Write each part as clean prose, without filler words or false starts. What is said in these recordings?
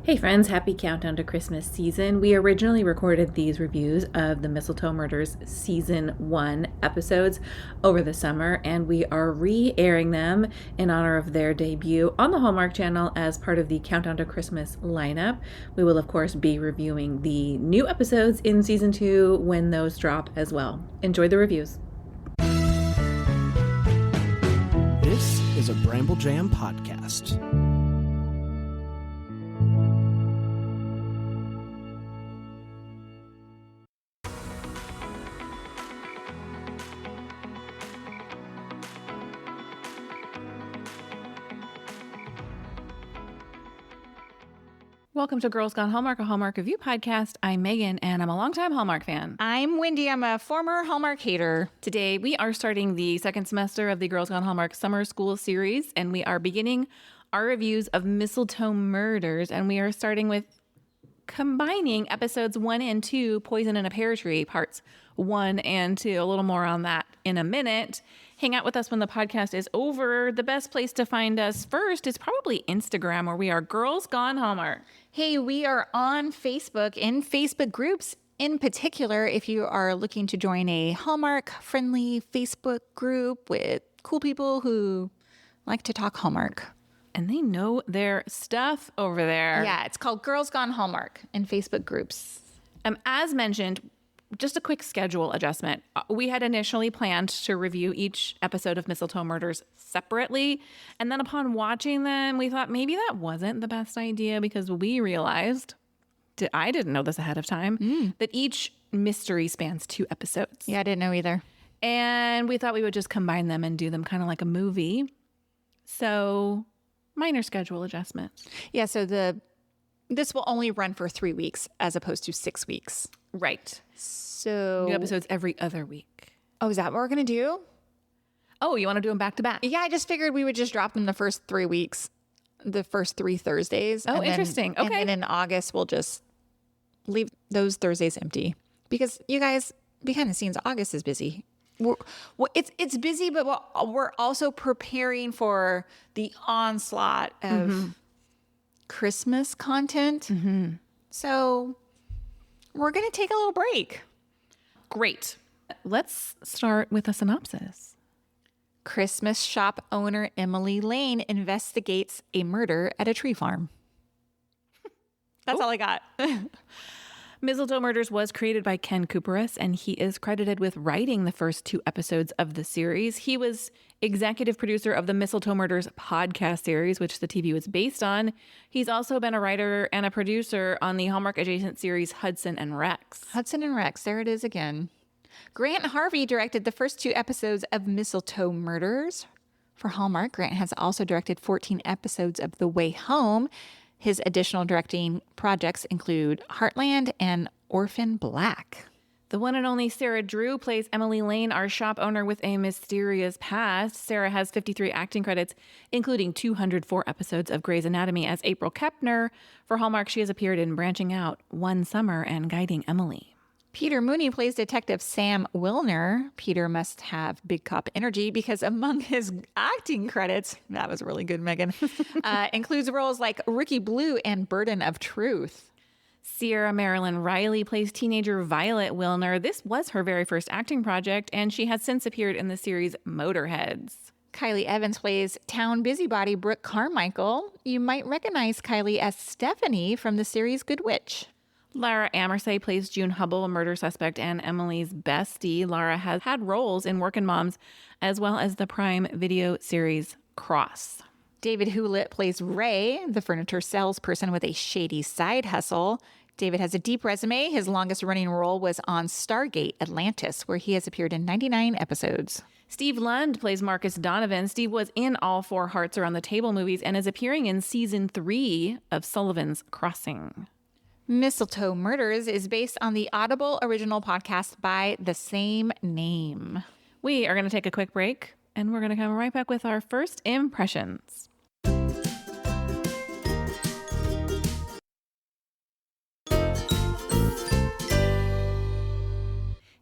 Hey friends, happy countdown to Christmas season. We originally recorded these reviews of the Mistletoe Murders Season 1 episodes over the summer, and we are re-airing them in honor of their debut on the Hallmark Channel as part of the Countdown to Christmas lineup. We will, of course, be reviewing the new episodes in Season 2 when those drop as well. Enjoy the reviews. This is a Bramble Jam podcast. Welcome to Girls Gone Hallmark, a Hallmark review podcast. I'm Megan, and I'm a longtime Hallmark fan. I'm Wendy. I'm a former Hallmark hater. Today, we are starting the second semester of the Girls Gone Hallmark Summer School series, and we are beginning our reviews of Mistletoe Murders, and we are starting with combining episodes 1 and 2, Poison in a Pear Tree, parts 1 and 2. A little more on that in a minute. Hang out with us when the podcast is over. The best place to find us first is probably Instagram, where we are Girls Gone Hallmark. Hey, we are on Facebook, in Facebook groups. In particular, if you are looking to join a Hallmark-friendly Facebook group with cool people who like to talk Hallmark. And they know their stuff over there. Yeah, it's called Girls Gone Hallmark in Facebook groups. As mentioned, just a quick schedule adjustment. We had initially planned to review each episode of Mistletoe Murders separately. And then upon watching them, we thought maybe that wasn't the best idea because we realized, I didn't know this ahead of time, that each mystery spans 2 episodes. Yeah, I didn't know either. And we thought we would just combine them and do them kind of like a movie. So minor schedule adjustments. Yeah, so this will only run for 3 weeks as opposed to 6 weeks. Right. So New episodes every other week. Oh, is that what we're going to do? Oh, you want to do them back to back? Yeah, I just figured we would just drop them the first 3 weeks, the first 3 Thursdays. Oh, interesting. Okay. And then in August, we'll just leave those Thursdays empty. Because you guys, behind the scenes, August is busy. It's busy, but we're also preparing for the onslaught of Christmas content. Mm-hmm. So we're going to take a little break. Great. Let's start with a synopsis. Christmas shop owner Emily Lane investigates a murder at a tree farm. That's all I got. Mistletoe Murders was created by Ken Kuperis, and he is credited with writing the first 2 episodes of the series. He was executive producer of the Mistletoe Murders podcast series, which the TV was based on. He's also been a writer and a producer on the Hallmark adjacent series Hudson and Rex. Hudson and Rex, there it is again. Grant Harvey directed the first 2 episodes of Mistletoe Murders. For Hallmark, Grant has also directed 14 episodes of The Way Home. His additional directing projects include Heartland and Orphan Black. The one and only Sarah Drew plays Emily Lane, our shop owner with a mysterious past. Sarah has 53 acting credits, including 204 episodes of Grey's Anatomy as April Kepner. For Hallmark, she has appeared in Branching Out, One Summer, and Guiding Emily. Peter Mooney plays Detective Sam Wilner. Peter must have big cop energy because among his acting credits, that was really good, Megan, includes roles like Rookie Blue and Burden of Truth. Sierra Marilyn Riley plays teenager Violet Wilner. This was her very first acting project, and she has since appeared in the series Motorheads. Kylie Evans plays town busybody Brooke Carmichael. You might recognize Kylie as Stephanie from the series Good Witch. Lara Amersay plays June Hubble, a murder suspect and Emily's bestie. Lara has had roles in Workin' Moms, as well as the Prime Video series Cross. David Hewlett plays Ray, the furniture salesperson with a shady side hustle. David has a deep resume. His longest running role was on Stargate Atlantis, where he has appeared in 99 episodes. Steve Lund plays Marcus Donovan. Steve was in all 4 Hearts Are on the Table movies and is appearing in season 3 of Sullivan's Crossing. Mistletoe Murders is based on the Audible original podcast by the same name. We are going to take a quick break, and we're going to come right back with our first impressions.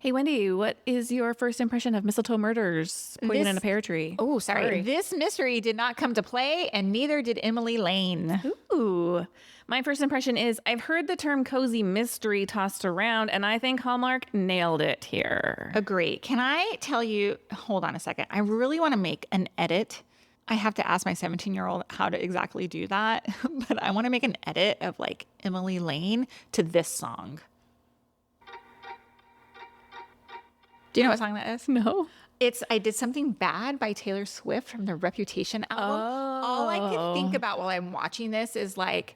Hey, Wendy, what is your first impression of Mistletoe Murders, Poison in a Pear Tree? Oh, sorry. This mystery did not come to play, and neither did Emily Lane. Ooh. My first impression is I've heard the term cozy mystery tossed around, and I think Hallmark nailed it here. Agree. Can I tell you, hold on a second. I really want to make an edit. I have to ask my 17-year-old how to exactly do that, but I want to make an edit of like Emily Lane to this song. Do you know what song that is? No. It's I Did Something Bad by Taylor Swift from the Reputation album. All I could think about while I'm watching this is like,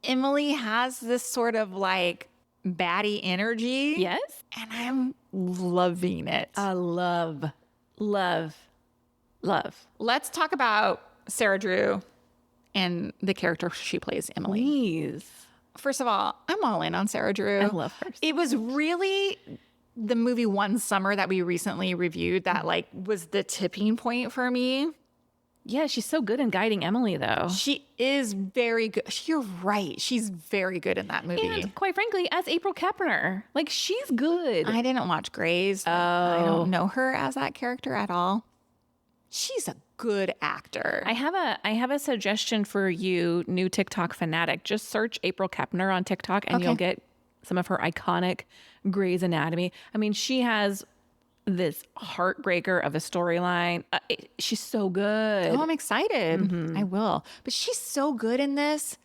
Emily has this sort of like baddie energy. Yes? And I'm loving it. Love. Let's talk about Sarah Drew and the character she plays, Emily. Please. First of all, I'm all in on Sarah Drew. I love her. It was really the movie One Summer that we recently reviewed that like was the tipping point for me. Yeah, she's so good in guiding Emily, though. She is very good. You're right. She's very good in that movie. And quite frankly, as April Kepner, like she's good. I didn't watch Grey's. I don't know her as that character at all. She's a good actor. I have a suggestion for you, new TikTok fanatic. Just search April Kepner on TikTok and you'll get some of her iconic Grey's Anatomy. I mean, she has this heartbreaker of a storyline. She's so good. Oh, I'm excited. I will. But she's so good in this.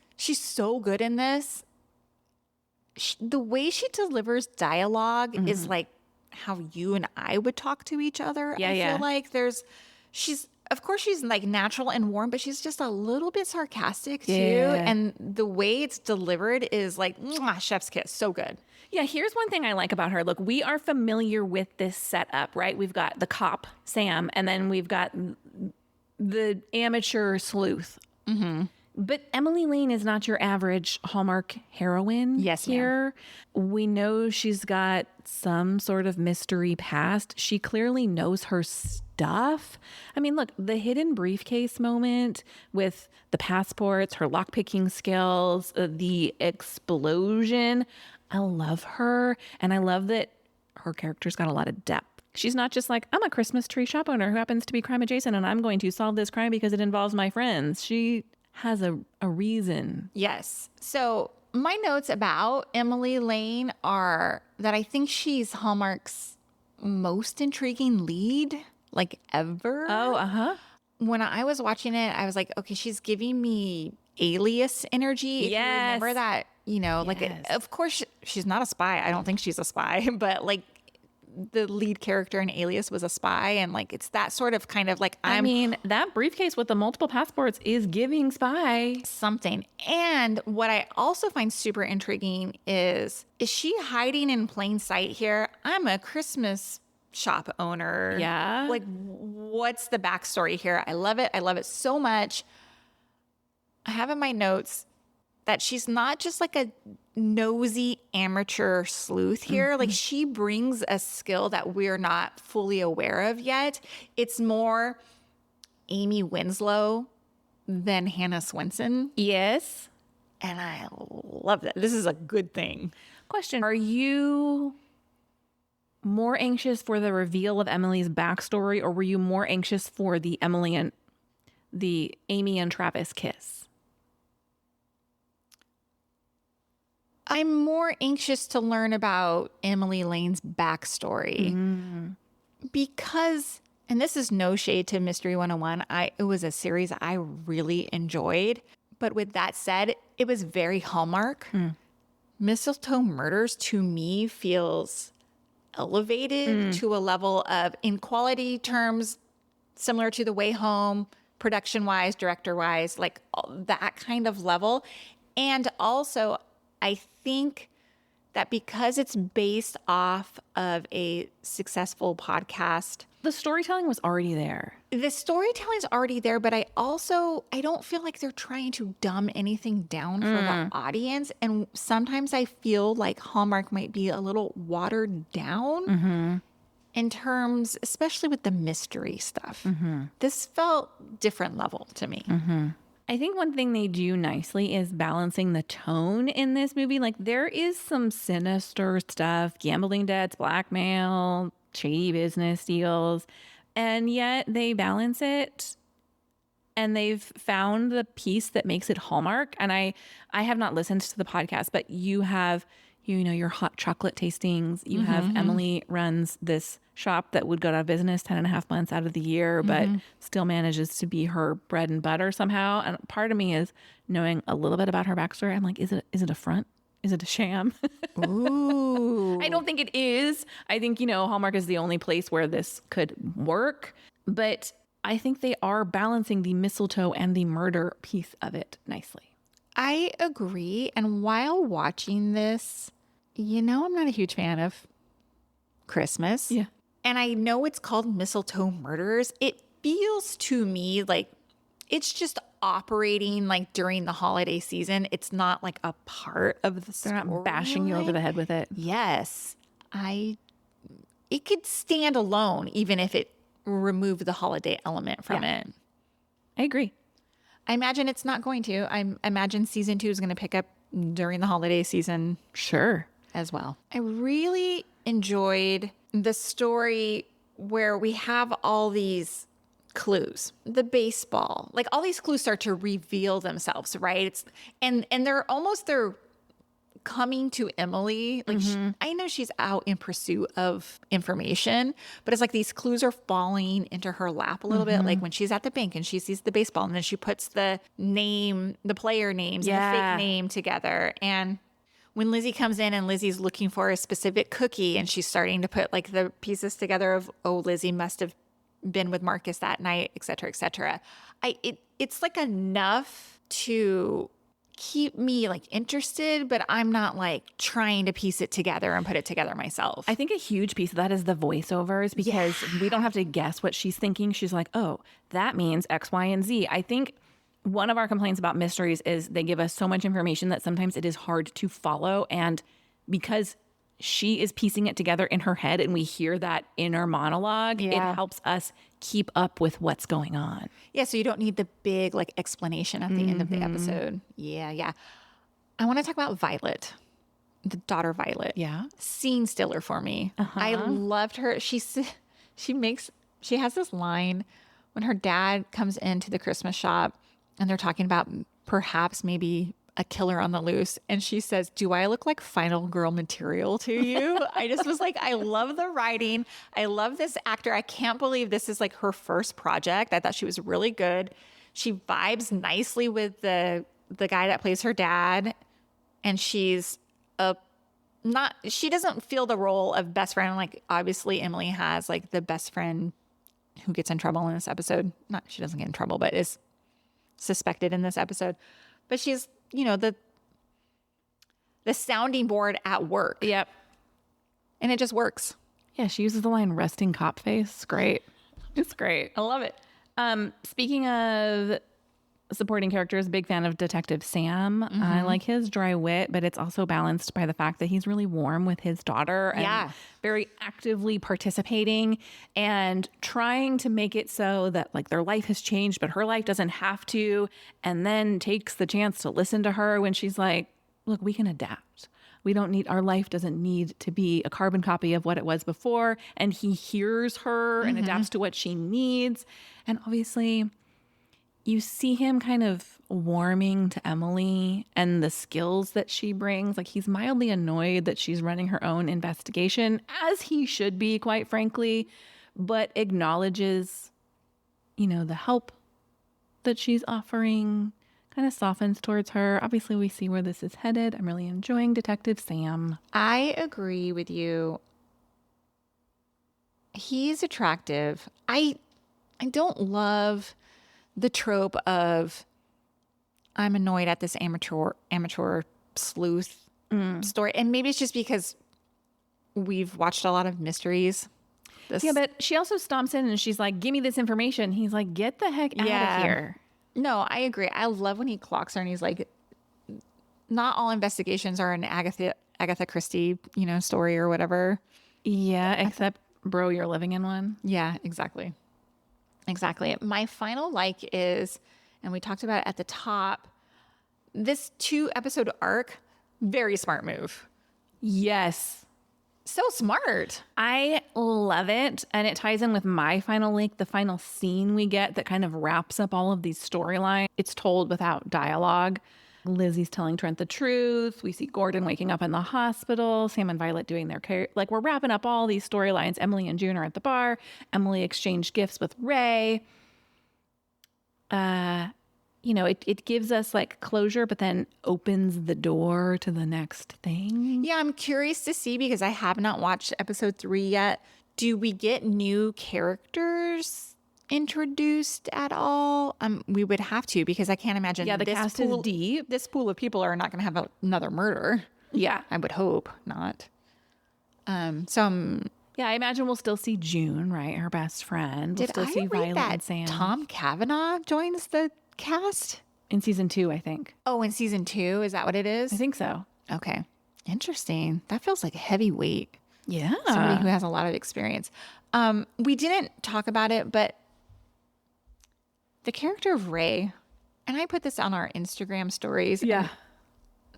The way she delivers dialogue is like how you and I would talk to each other. I feel like she's like natural and warm, but she's just a little bit sarcastic too. And the way it's delivered is like, mwah, chef's kiss. So good. Yeah, here's one thing I like about her. Look, we are familiar with this setup, right? We've got the cop, Sam, and then we've got the amateur sleuth. But Emily Lane is not your average Hallmark heroine here. We know she's got some sort of mystery past. She clearly knows her stuff. I mean, look, the hidden briefcase moment with the passports, her lockpicking skills, the explosion. I love her. And I love that her character's got a lot of depth. She's not just like, I'm a Christmas tree shop owner who happens to be crime adjacent and I'm going to solve this crime because it involves my friends. She has a reason. Yes. So my notes about Emily Lane are that I think she's Hallmark's most intriguing lead, like ever. Oh, When I was watching it, I was like, okay, she's giving me Alias energy. If you remember that, of course she's not a spy. I don't think she's a spy, but like the lead character in Alias was a spy. And like, it's that sort of kind of like, I mean, that briefcase with the multiple passports is giving spy something. And what I also find super intriguing is she hiding in plain sight here? I'm a Christmas shop owner. Yeah. Like, what's the backstory here? I love it. I love it so much. I have in my notes that she's not just like a nosy amateur sleuth here. Like she brings a skill that we're not fully aware of yet. It's more Amy Winslow than Hannah Swenson. Yes. And I love that. This is a good thing. Question. Are you more anxious for the reveal of Emily's backstory, or were you more anxious for the Amy and Travis kiss? I'm more anxious to learn about Emily Lane's backstory because, and this is no shade to Mystery 101, it was a series I really enjoyed. But with that said, it was very Hallmark. Mistletoe Murders to me feels elevated to a level of, in quality terms, similar to The Way Home, production-wise, director-wise, like that kind of level. And also, I think that because it's based off of a successful podcast, The storytelling was already there. the storytelling's already there, but I don't feel like they're trying to dumb anything down for the audience. And sometimes I feel like Hallmark might be a little watered down in terms, especially with the mystery stuff. This felt different level to me. I think one thing they do nicely is balancing the tone in this movie. Like there is some sinister stuff, gambling debts, blackmail, shady business deals, and yet they balance it and they've found the piece that makes it Hallmark. And I have not listened to the podcast, but you have, your hot chocolate tastings. You have Emily runs this shop that would go out of business 10 and a half months out of the year, but still manages to be her bread and butter somehow. And part of me is knowing a little bit about her backstory. I'm like, is it a front? Is it a sham? Ooh. I don't think it is. I think, Hallmark is the only place where this could work. But I think they are balancing the mistletoe and the murder piece of it nicely. I agree. And while watching this, I'm not a huge fan of Christmas. Yeah. And I know it's called Mistletoe Murders. It feels to me like it's just operating like during the holiday season. It's not like a part of the They're not bashing you over the head with it. Yes. It could stand alone even if it removed the holiday element from it. I agree. I imagine it's not going to. I imagine season 2 is going to pick up during the holiday season. Sure. As well. I really enjoyed the story where we have all these clues. The baseball, like all these clues start to reveal themselves, right? And they're coming to Emily. Like I know she's out in pursuit of information, but it's like these clues are falling into her lap a little bit. Like when she's at the bank and she sees the baseball and then she puts the player names and the fake name together. And when Lizzie comes in and Lizzie's looking for a specific cookie and she's starting to put like the pieces together of, Lizzie must have been with Marcus that night, et cetera, et cetera. It's like enough to keep me like interested, but I'm not like trying to piece it together and put it together myself. I think a huge piece of that is the voiceovers because we don't have to guess what she's thinking. She's like, oh, that means X, Y, and Z. I think one of our complaints about mysteries is they give us so much information that sometimes it is hard to follow. And because she is piecing it together in her head and we hear that inner monologue, it helps us keep up with what's going on. Yeah, so you don't need the big like explanation at the end of the episode. Yeah. I want to talk about Violet, the daughter Violet. Yeah. Scene stiller for me. I loved her. She has this line when her dad comes into the Christmas shop and they're talking about perhaps maybe a killer on the loose. And she says, do I look like final girl material to you? I just was like, I love the writing. I love this actor. I can't believe this is like her first project. I thought she was really good. She vibes nicely with the guy that plays her dad. And she's she doesn't feel the role of best friend. Like obviously Emily has like the best friend who gets in trouble in this episode. Not, she doesn't get in trouble, but is suspected in this episode. But she's, the sounding board at work. Yep. And it just works. Yeah, she uses the line resting cop face. It's great. It's great. I love it. Speaking of supporting characters, big fan of Detective Sam. I like his dry wit, but it's also balanced by the fact that he's really warm with his daughter and very actively participating and trying to make it so that like their life has changed, but her life doesn't have to, and then takes the chance to listen to her when she's like, look, we can adapt. Our life doesn't need to be a carbon copy of what it was before. And he hears her and adapts to what she needs. And obviously you see him kind of warming to Emily and the skills that she brings. Like he's mildly annoyed that she's running her own investigation, as he should be, quite frankly, but acknowledges, the help that she's offering, kind of softens towards her. Obviously, we see where this is headed. I'm really enjoying Detective Sam. I agree with you. He's attractive. I don't love the trope of I'm annoyed at this amateur sleuth story. And maybe it's just because we've watched a lot of mysteries. Yeah, but she also stomps in and she's like, give me this information. He's like, get the heck out of here. No, I agree. I love when he clocks her and he's like, not all investigations are an Agatha Christie, story or whatever. Yeah, except bro, you're living in one. Yeah, exactly. Exactly. My final like is, and we talked about it at the top, this 2-episode arc, very smart move. Yes. So smart. I love it. And it ties in with my final link, the final scene we get that kind of wraps up all of these storylines. It's told without dialogue. Lizzie's telling Trent the truth. We see Gordon waking up in the hospital. Sam and Violet doing their care. Like, we're wrapping up all these storylines. Emily and June are at the bar. Emily exchanged gifts with Ray. It gives us like closure, but then opens the door to the next thing. Yeah, I'm curious to see because I have not watched episode 3 yet. Do we get new characters introduced at all? We would have to because I can't imagine. Yeah, the cast is deep. This pool of people are not going to have another murder. Yeah, I would hope not. Yeah, I imagine we'll still see June, right? Her best friend. We'll Did still I see read Violet that and Sam. Tom Cavanaugh joins the cast? In season 2, I think. Oh, in season 2? Is that what it is? I think so. Okay. Interesting. That feels like a heavy weight. Yeah. Somebody who has a lot of experience. We didn't talk about it, but the character of Ray, and I put this on our Instagram stories. Yeah.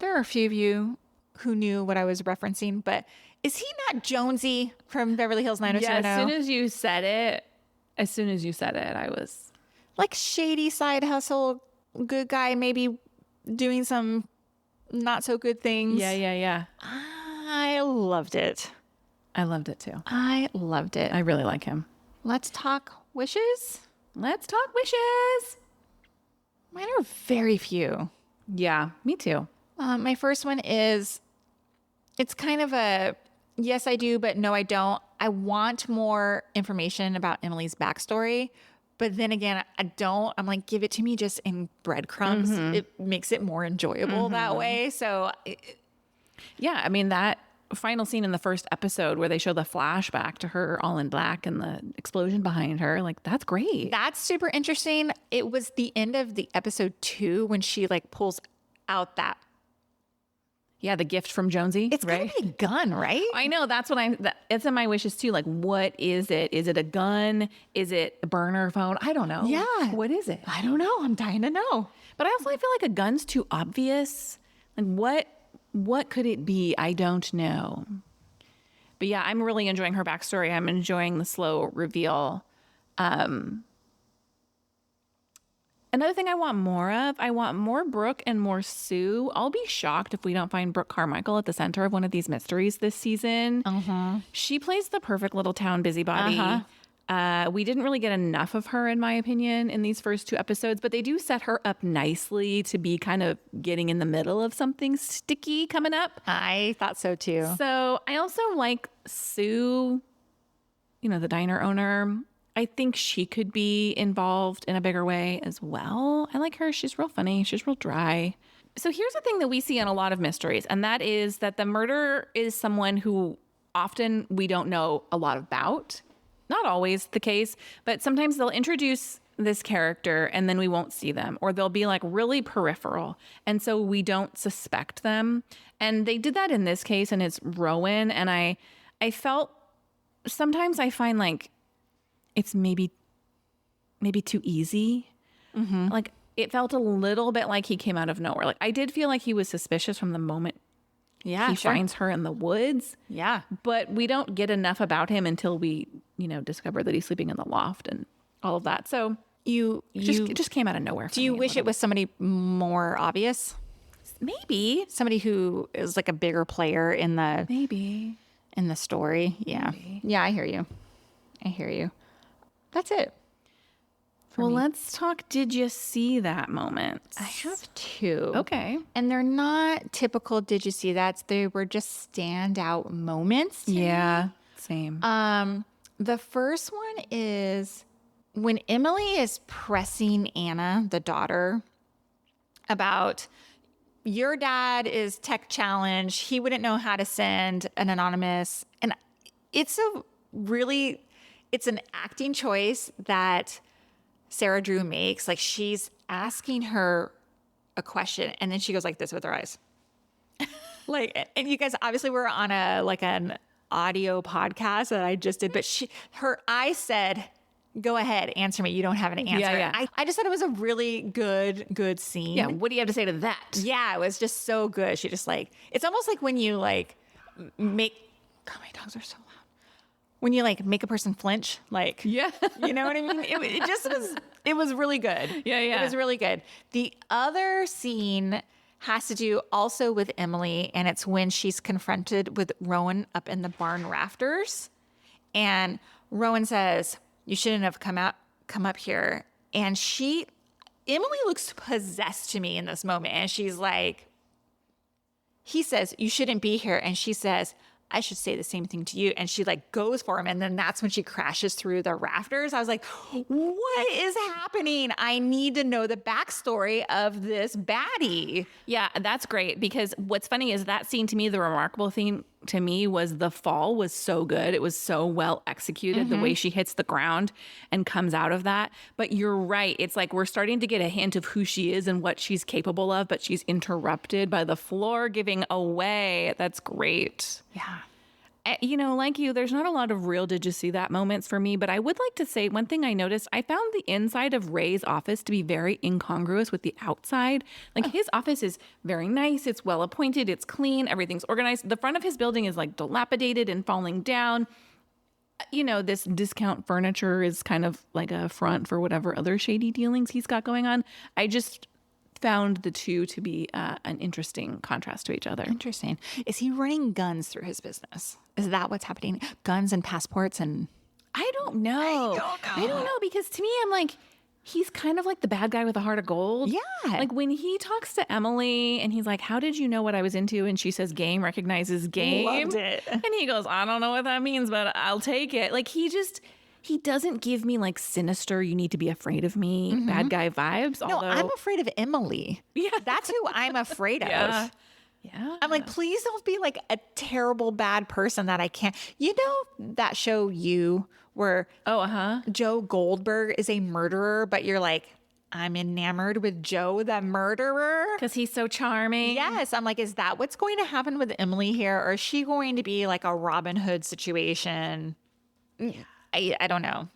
There are a few of you who knew what I was referencing, but is he not Jonesy from Beverly Hills Yeah, 90210? as soon as you said it, I was... Like shady side hustle, good guy, maybe doing some not so good things. Yeah. I loved it. I loved it too. I loved it. I really like him. Let's talk wishes. Let's talk wishes. Mine are very few. Yeah, me too. My first one is, it's kind of a yes, I do, but no, I don't. I want more information about Emily's backstory. But then again, I don't. I'm like, give it to me just in breadcrumbs. It makes it more enjoyable that way. So, Yeah, I mean, that final scene in the first episode where they show the flashback to her all in black and the explosion behind her, like, that's great. that's super interesting. It was the end of the episode 2 when she like pulls out that. Yeah, the gift from Jonesy. It's right? gotta be a gun, right? I know. That's what it's in my wishes too. Like, what is it? Is it a gun? Is it a burner phone? I don't know. Yeah. What is it? I don't know. I'm dying to know. But I feel like a gun's too obvious. Like, what could it be? I don't know. But yeah, I'm really enjoying her backstory. I'm enjoying the slow reveal. Another thing I want more of, I want more Brooke and more Sue. I'll be shocked if we don't find Brooke Carmichael at the center of one of these mysteries this season. She plays the perfect little town busybody. We didn't really get enough of her, in my opinion, in these first 2 episodes, but they do set her up nicely to be kind of getting in the middle of something sticky coming up. I thought so too. So I also like Sue, the diner owner. I think she could be involved in a bigger way as well. I like her. She's real funny. She's real dry. So here's the thing that we see in a lot of mysteries, and that is that the murderer is someone who often we don't know a lot about. Not always the case, but sometimes they'll introduce this character and then we won't see them, or they'll be like really peripheral. And so we don't suspect them. And they did that in this case, and it's Rowan. And I felt sometimes I find like it's maybe too easy. Like, it felt a little bit like he came out of nowhere. Like, I did feel like he was suspicious from the moment he finds her in the woods. Yeah. But we don't get enough about him until we, discover that he's sleeping in the loft and all of that. So it just came out of nowhere. Do you wish it was somebody more obvious? Maybe. Somebody who is like a bigger player in the story. Yeah. Maybe. Yeah, I hear you. That's it. Well, me. let's talk. Did you see that moment? I have 2. Okay. And they're not typical did you see that? They were just standout moments. to me. Yeah. Same. The first one is when Emily is pressing Anna, the daughter, about your dad is tech challenged. He wouldn't know how to send an anonymous. And it's an acting choice that Sarah Drew makes. Like, she's asking her a question and then she goes like this with her eyes. Like, and you guys, obviously we're on an audio podcast that I just did, but her eyes said, go ahead, answer me. You don't have an answer. Yeah. I just thought it was a really good scene. yeah. What do you have to say to that? Yeah, it was just so good. She just like, it's almost like when you like make God, my dogs are so loud. When you like make a person flinch, like, Yeah. you know what I mean? It just was, it was really good. Yeah, yeah. It was really good. The other scene has to do also with Emily, and it's when she's confronted with Rowan up in the barn rafters. And Rowan says, you shouldn't have come up here. And Emily looks possessed to me in this moment. And she's like, he says, you shouldn't be here. And she says, I should say the same thing to you. And she like goes for him. And then that's when she crashes through the rafters. I was like, what is happening? I need to know the backstory of this baddie. Yeah, that's great because what's funny is that scene to me, the remarkable thing to me was the fall was so good. It was so well executed, the way she hits the ground and comes out of that. But you're right. It's like we're starting to get a hint of who she is and what she's capable of, but she's interrupted by the floor giving away. That's great. Yeah. You know, like you, there's not a lot of real did you see that moments for me, but I would like to say one thing I noticed. I found the inside of Ray's office to be very incongruous with the outside. Like his office is very nice. It's well appointed. It's clean. Everything's organized. The front of his building is like dilapidated and falling down. You know, this discount furniture is kind of like a front for whatever other shady dealings he's got going on. I just found the two to be an interesting contrast to each other. Interesting. Is he running guns through his business? Is that what's happening? Guns and passports and... I don't know. I don't know because to me, I'm like, he's kind of like the bad guy with a heart of gold. Yeah. Like when he talks to Emily and he's like, how did you know what I was into? And she says, game recognizes game. Loved it. And he goes, I don't know what that means, but I'll take it. Like he doesn't give me like sinister, you need to be afraid of me, bad guy vibes. No, Although, I'm afraid of Emily. Yeah. That's who I'm afraid of. Yeah. Yeah. I'm like, please don't be like a terrible bad person that I can't. You know that show You where Joe Goldberg is a murderer, but you're like, I'm enamored with Joe the murderer. Because he's so charming. Yes. I'm like, is that what's going to happen with Emily here? Or is she going to be like a Robin Hood situation? I don't know.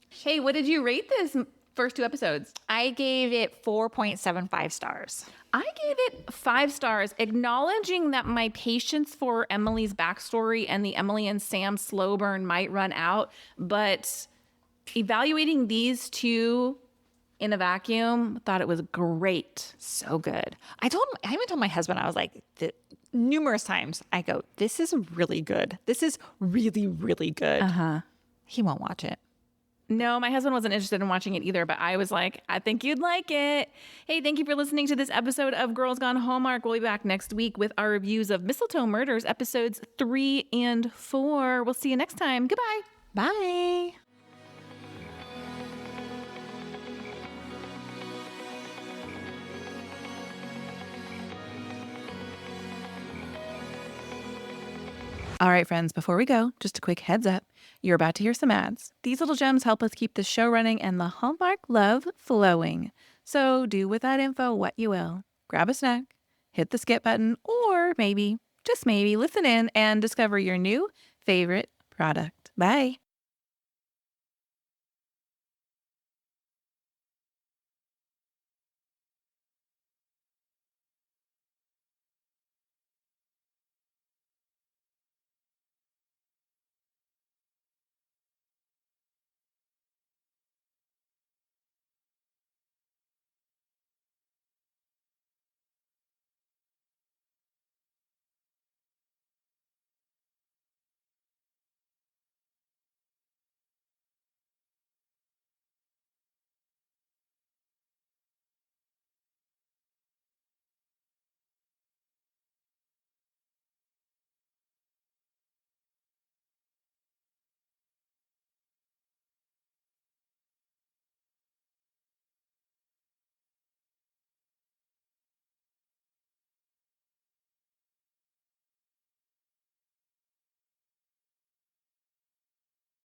Hey, what did you rate this first two episodes? I gave it 4.75 stars. I gave it 5 stars, acknowledging that my patience for Emily's backstory and the Emily and Sam slow burn might run out, but evaluating these two in a vacuum, thought it was great. So good. I even told my husband, I was like, numerous times, I go, this is really good. This is really, really good. He won't watch it. No, my husband wasn't interested in watching it either, but I was like, I think you'd like it. Hey, thank you for listening to this episode of Girls Gone Hallmark. We'll be back next week with our reviews of Mistletoe Murders, episodes 3 and 4. We'll see you next time. Goodbye. Bye. All right, friends, before we go, just a quick heads up. You're about to hear some ads. These little gems help us keep the show running and the Hallmark love flowing. So do with that info what you will. Grab a snack, hit the skip button, or maybe, just maybe, listen in and discover your new favorite product. Bye.